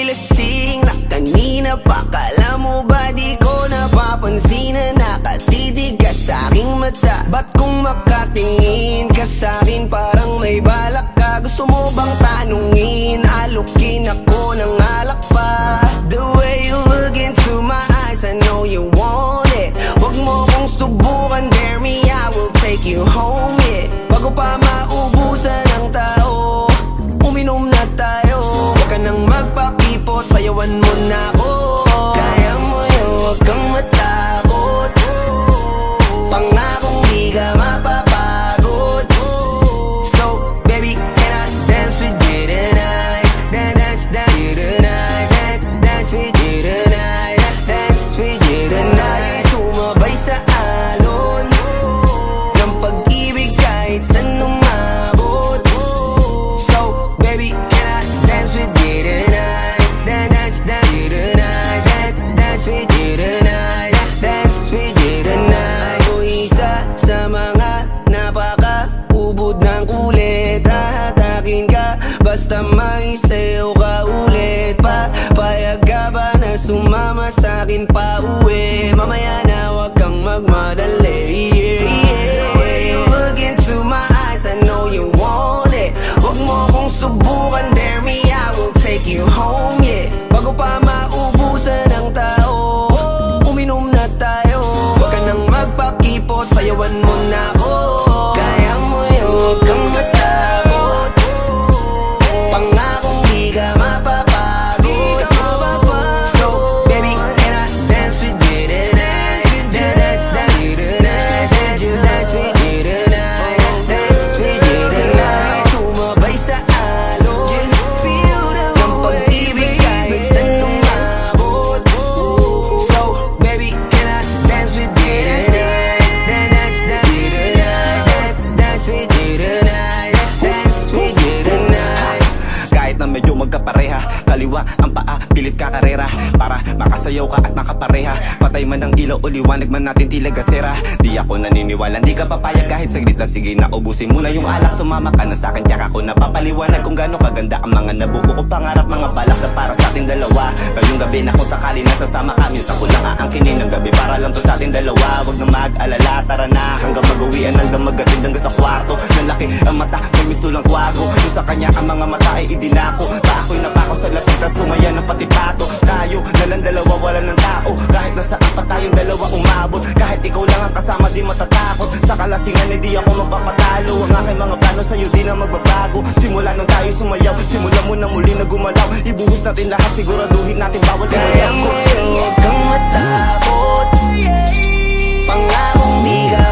ako'y lasing na kanina pa. Kala mo ba di ko napapansin na nakatitig ka sa'king mata? Ba't kung makatingin ka sa'kin parang may balak ka? Gusto mo bang tanungin? Alukin ako ng alak pa. The way you look into my eyes, I know you want it. Huwag mo kong subukan, dare me, I will take you home, yeah. Bago pa maubusan ng tao, uminom na tayo. Huwag ka nang magpakipot, sayawan mo na ako. Kaya mo yun, huwag kang matakot. Pangakong di ka mapapagod. So, baby, can I dance with you tonight? Dance with you tonight. Dance with you tonight. Dance with you tonight. Sumabay sa alon ng pag-ibig kahit saan umabot. So, baby, can I dance with you tonight? Dance with you tonight. Dance with you tonight. Dance with you tonight. O isa sa mga napaka-ubod ng kulit. Hahatakin ka basta may sayo ka ulit pa. Payag ka ba na sumama sa'kin pa uwi? Mamaya na wag kang magmadali, yeah, yeah. The way you look into my eyes, I know you want it. Huwag mo kong subukan, dare me, I will take you home, yeah. Bago pa maubusan ng tao, uminom na tayo. Huwag ka nang magpakipot, sayawan mo na ako. Kaya mo yun, huwag kang matakot. Pangakong di ka mapapagod. So, baby, can I dance with you tonight? Dance with you tonight. Dance with you tonight. Dance with you tonight. Sumabay sa alon ng pag-ibig kahit saan umabot. So, baby, can I dance with you tonight? Dance with you tonight. Dance with you tonight. Dance with you tonight. Kahit na medyo magkapareha, kaliwa ang paa, pilit ka karera para makasayaw ka at makapareha. Patay man ang ilaw o liwanag man natin tila gasera. Di ako naniniwala, di ka papayag kahit saglit na. Sige na, ubusin mo na yung alak. Sumama ka na sa'kin, tsaka ko napapaliwanag kung gaano kaganda ang mga nabuo ko pangarap. Mga balak na para sa ating dalawa. Ngayong gabi na kung sakali nasasama kami, sa ko lang aangkinin ng gabi para lang to sa ating dalawa. Huwag na mag-alala, tara na hanggang mag-uwian, hanggang magatid hanggang sa kwarto. Nalaki ang mata, may misto lang kwago. Yung sa kanya ang mga mata ay idinako. Pako'y napako sa lating, tas tumaya ng pati pato. Tayo nalang dalawa, wala ng tao. Kahit nasaan pa tayong dalawa umabot. Kahit ikaw lang ang kasama, di matatakot. Sa kalasingan, hindi ako magpapatalo. Ang aking mga plano sa'yo, di na magbabago. Simula nang tayo sumayaw, simula mo na muli na gumalaw. Ibuhos natin lahat, siguraduhin natin bawal Kaya mo yun, huwag kang matakot. Pangakong di ka